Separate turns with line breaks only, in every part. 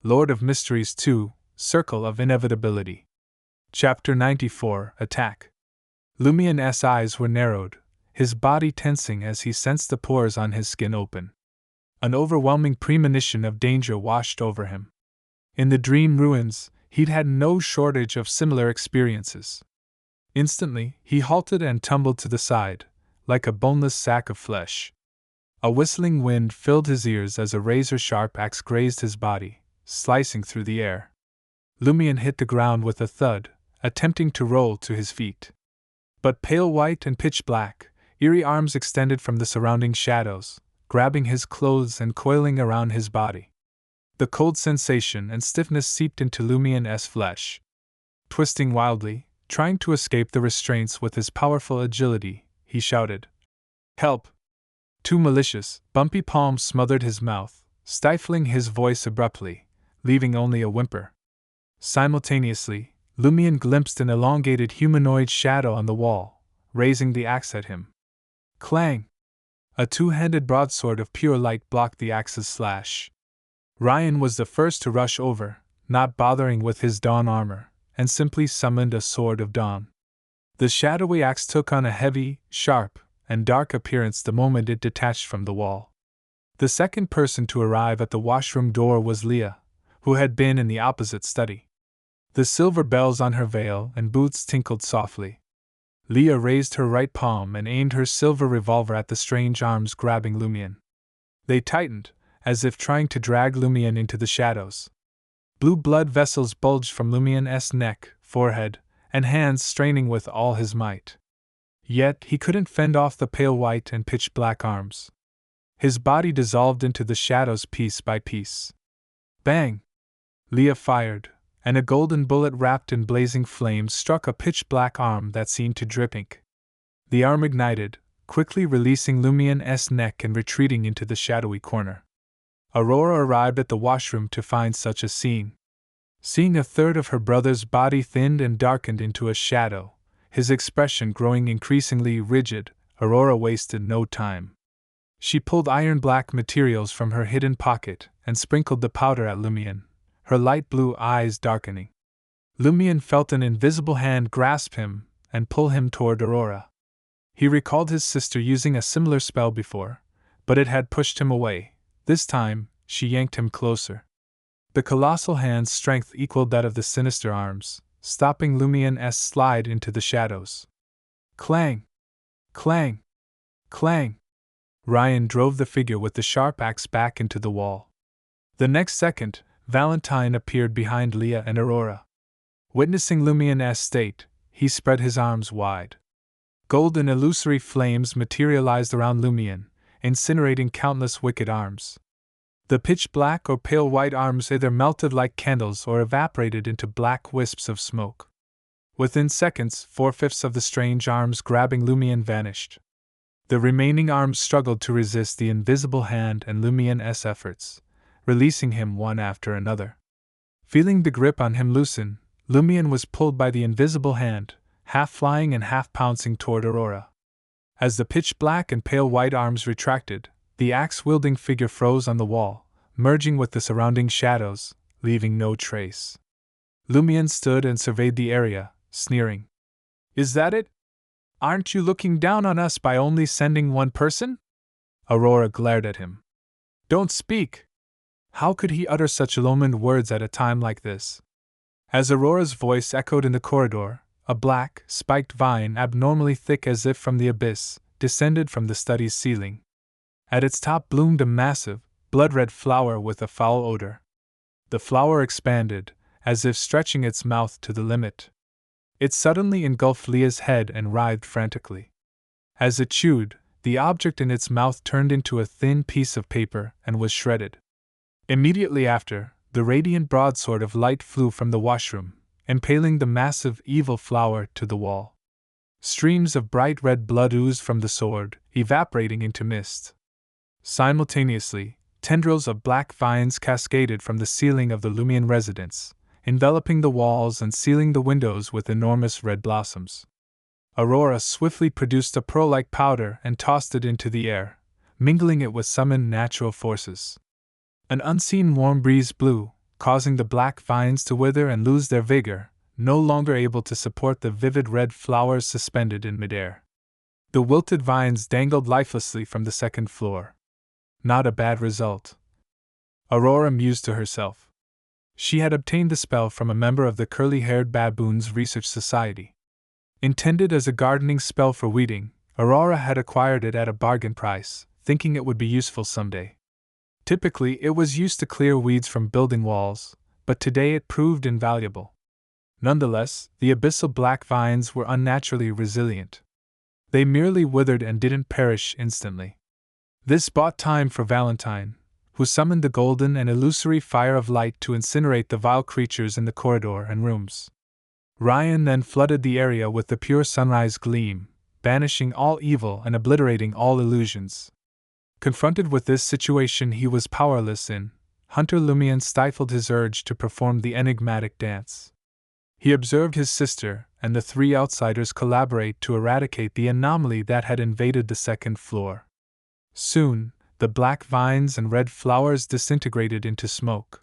Lord of Mysteries 2, Circle-of-Inevitability. Chapter 94, Attack. Lumien's eyes were narrowed, his body tensing as he sensed the pores on his skin open. An overwhelming premonition of danger washed over him. In the dream ruins, he'd had no shortage of similar experiences. Instantly, he halted and tumbled to the side, like a boneless sack of flesh. A whistling wind filled his ears as a razor-sharp axe grazed his body, slicing through the air. Lumien hit the ground with a thud, attempting to roll to his feet. But pale white and pitch black, eerie arms extended from the surrounding shadows, grabbing his clothes and coiling around his body. The cold sensation and stiffness seeped into Lumien's flesh. Twisting wildly, trying to escape the restraints with his powerful agility, he shouted, "Help!" Two malicious, bumpy palms smothered his mouth, stifling his voice abruptly, leaving only a whimper. Simultaneously, Lumien glimpsed an elongated humanoid shadow on the wall, raising the axe at him. Clang! A two-handed broadsword of pure light blocked the axe's slash. Ryan was the first to rush over, not bothering with his dawn armor, and simply summoned a sword of dawn. The shadowy axe took on a heavy, sharp, and dark appearance the moment it detached from the wall. The second person to arrive at the washroom door was Leah, who had been in the opposite study. The silver bells on her veil and boots tinkled softly. Leah raised her right palm and aimed her silver revolver at the strange arms grabbing Lumien. They tightened, as if trying to drag Lumien into the shadows. Blue blood vessels bulged from Lumien's neck, forehead, and hands, straining with all his might. Yet he couldn't fend off the pale white and pitch black arms. His body dissolved into the shadows piece by piece. Bang! Leah fired, and a golden bullet wrapped in blazing flames struck a pitch-black arm that seemed to drip ink. The arm ignited, quickly releasing Lumien's neck and retreating into the shadowy corner. Aurora arrived at the washroom to find such a scene. Seeing a third of her brother's body thinned and darkened into a shadow, his expression growing increasingly rigid, Aurora wasted no time. She pulled iron-black materials from her hidden pocket and sprinkled the powder at Lumien, her light blue eyes darkening. Lumien felt an invisible hand grasp him and pull him toward Aurora. He recalled his sister using a similar spell before, but it had pushed him away. This time, she yanked him closer. The colossal hand's strength equaled that of the sinister arms, stopping Lumien's slide into the shadows. Clang! Clang! Clang! Ryan drove the figure with the sharp axe back into the wall. The next second, Valentine appeared behind Leah and Aurora. Witnessing Lumien's state, he spread his arms wide. Golden illusory flames materialized around Lumien, incinerating countless wicked arms. The pitch-black or pale white arms either melted like candles or evaporated into black wisps of smoke. Within seconds, 4/5 of the strange arms grabbing Lumien vanished. The remaining arms struggled to resist the invisible hand and Lumien's efforts, releasing him one after another. Feeling the grip on him loosen, Lumien was pulled by the invisible hand, half flying and half pouncing toward Aurora. As the pitch-black and pale white arms retracted, the axe-wielding figure froze on the wall, merging with the surrounding shadows, leaving no trace. Lumien stood and surveyed the area, sneering. "Is that it? Aren't you looking down on us by only sending one person?" Aurora glared at him. "Don't speak!" How could he utter such illumined words at a time like this? As Aurora's voice echoed in the corridor, a black, spiked vine abnormally thick as if from the abyss, descended from the study's ceiling. At its top bloomed a massive, blood-red flower with a foul odor. The flower expanded, as if stretching its mouth to the limit. It suddenly engulfed Leah's head and writhed frantically. As it chewed, the object in its mouth turned into a thin piece of paper and was shredded. Immediately after, the radiant broadsword of light flew from the washroom, impaling the massive, evil flower to the wall. Streams of bright red blood oozed from the sword, evaporating into mist. Simultaneously, tendrils of black vines cascaded from the ceiling of the Lumien residence, enveloping the walls and sealing the windows with enormous red blossoms. Aurora swiftly produced a pearl-like powder and tossed it into the air, mingling it with summoned natural forces. An unseen warm breeze blew, causing the black vines to wither and lose their vigor, no longer able to support the vivid red flowers suspended in midair. The wilted vines dangled lifelessly from the second floor. Not a bad result, Aurora mused to herself. She had obtained the spell from a member of the Curly-Haired Baboons Research Society. Intended as a gardening spell for weeding, Aurora had acquired it at a bargain price, thinking it would be useful someday. Typically, it was used to clear weeds from building walls, but today it proved invaluable. Nonetheless, the abyssal black vines were unnaturally resilient. They merely withered and didn't perish instantly. This bought time for Valentine, who summoned the golden and illusory fire of light to incinerate the vile creatures in the corridor and rooms. Ryan then flooded the area with the pure sunrise gleam, banishing all evil and obliterating all illusions. Confronted with this situation he was powerless in, Hunter Lumion stifled his urge to perform the enigmatic dance. He observed his sister and the three outsiders collaborate to eradicate the anomaly that had invaded the second floor. Soon, the black vines and red flowers disintegrated into smoke.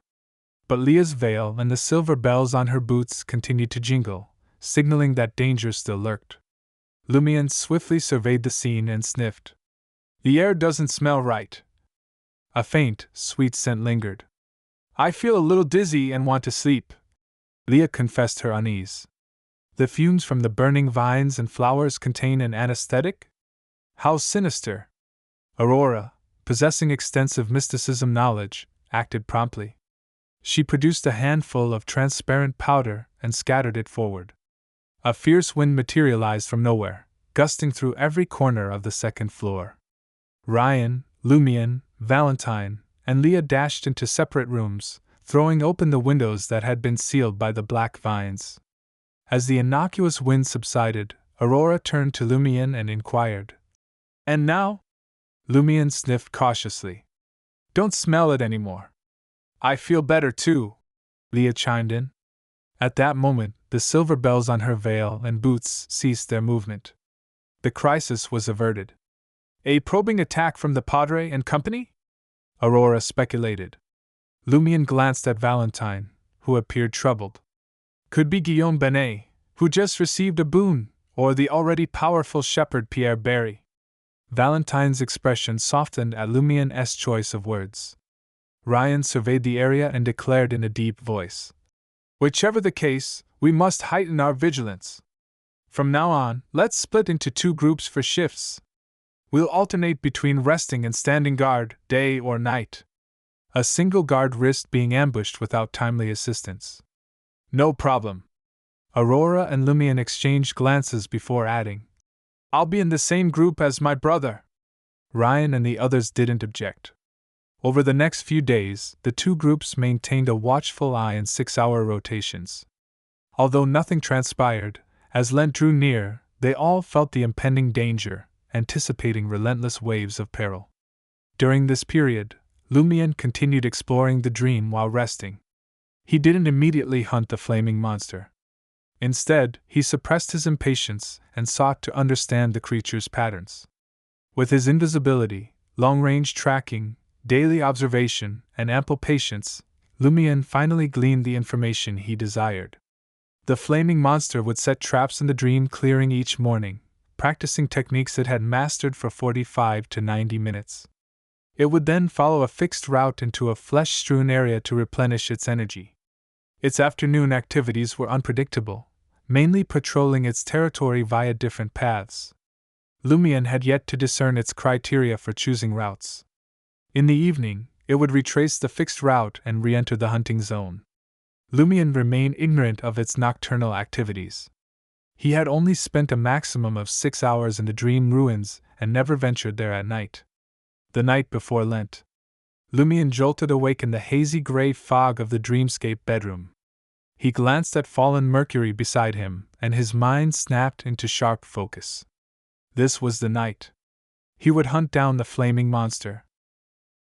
But Leah's veil and the silver bells on her boots continued to jingle, signaling that danger still lurked. Lumion swiftly surveyed the scene and sniffed. "The air doesn't smell right." A faint, sweet scent lingered. "I feel a little dizzy and want to sleep," Leah confessed her unease. "The fumes from the burning vines and flowers contain an anesthetic? How sinister!" Aurora, possessing extensive mysticism knowledge, acted promptly. She produced a handful of transparent powder and scattered it forward. A fierce wind materialized from nowhere, gusting through every corner of the second floor. Ryan, Lumion, Valentine, and Leah dashed into separate rooms, throwing open the windows that had been sealed by the black vines. As the innocuous wind subsided, Aurora turned to Lumion and inquired, "And now?" Lumion sniffed cautiously. "Don't smell it anymore." "I feel better too," Leah chimed in. At that moment, the silver bells on her veil and boots ceased their movement. The crisis was averted. "A probing attack from the Padre and company?" Aurora speculated. Lumion glanced at Valentine, who appeared troubled. "Could be Guillaume Benet, who just received a boon, or the already powerful shepherd Pierre Barry." Valentine's expression softened at Lumion's choice of words. Ryan surveyed the area and declared in a deep voice, "Whichever the case, we must heighten our vigilance. From now on, let's split into 2 groups for shifts. We'll alternate between resting and standing guard, day or night. A single guard risked being ambushed without timely assistance." "No problem." Aurora and Lumion exchanged glances before adding, "I'll be in the same group as my brother." Ryan and the others didn't object. Over the next few days, the 2 groups maintained a watchful eye in 6-hour rotations. Although nothing transpired, as Lent drew near, they all felt the impending danger, anticipating relentless waves of peril. During this period, Lumion continued exploring the dream while resting. He didn't immediately hunt the flaming monster. Instead, he suppressed his impatience and sought to understand the creature's patterns. With his invisibility, long-range tracking, daily observation, and ample patience, Lumion finally gleaned the information he desired. The flaming monster would set traps in the dream clearing each morning, practicing techniques it had mastered for 45 to 90 minutes. It would then follow a fixed route into a flesh-strewn area to replenish its energy. Its afternoon activities were unpredictable, mainly patrolling its territory via different paths. Lumion had yet to discern its criteria for choosing routes. In the evening, it would retrace the fixed route and re-enter the hunting zone. Lumion remained ignorant of its nocturnal activities. He had only spent a maximum of 6 hours in the dream ruins and never ventured there at night. The night before Lent, Lumion jolted awake in the hazy gray fog of the dreamscape bedroom. He glanced at fallen Mercury beside him, and his mind snapped into sharp focus. This was the night. He would hunt down the flaming monster,